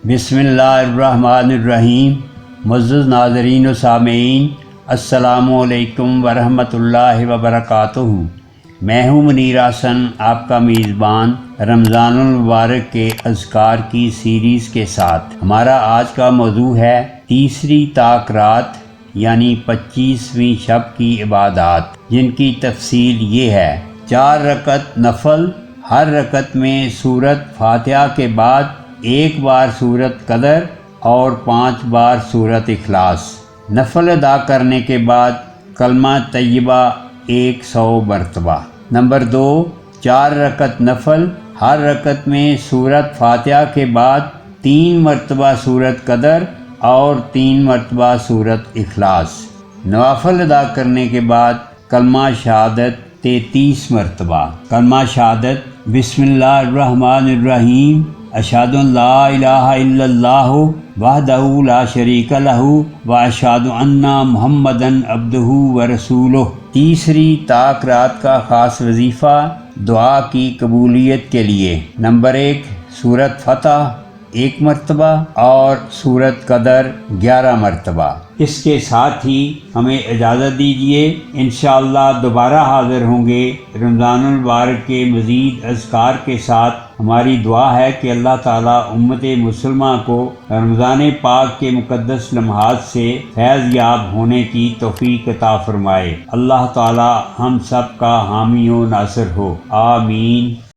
بسم اللہ الرحمن الرحیم۔ معزز ناظرین و سامعین، السلام علیکم ورحمۃ اللہ وبرکاتہ۔ میں ہوں منیر حسن، آپ کا میزبان رمضان المبارک کے اذکار کی سیریز کے ساتھ۔ ہمارا آج کا موضوع ہے تیسری طاق رات یعنی 25ویں شب کی عبادات، جن کی تفصیل یہ ہے: 4 رکعت نفل، ہر رکعت میں سورۃ فاتحہ کے بعد 1 بار سورۃ قدر اور 5 بار سورۃ اخلاص۔ نفل ادا کرنے کے بعد کلمہ طیبہ 100 مرتبہ۔ نمبر 2، 4 رکعت نفل، ہر رکعت میں سورۃ فاتحہ کے بعد 3 مرتبہ سورۃ قدر اور 3 مرتبہ سورۃ اخلاص۔ نوافل ادا کرنے کے بعد کلمہ شہادت 33 مرتبہ۔ کلمہ شہادت: بسم اللہ الرحمن الرحیم، اشہد ان لا الہ الا اللہ وحدہ لا شریک لہ واشہد ان محمدًا عبدہ ورسولہ۔ تیسری طاق رات کا خاص وظیفہ دعا کی قبولیت کے لیے: نمبر 1، سورۃ فتح 1 مرتبہ اور سورۃ قدر 11 مرتبہ۔ اس کے ساتھ ہی ہمیں اجازت دیجیے، انشاءاللہ دوبارہ حاضر ہوں گے رمضان المبارک کے مزید اذکار کے ساتھ۔ ہماری دعا ہے کہ اللہ تعالیٰ امت مسلمہ کو رمضان پاک کے مقدس لمحات سے فیض یاب ہونے کی توفیق عطا فرمائے۔ اللہ تعالیٰ ہم سب کا حامی و ناصر ہو، آمین۔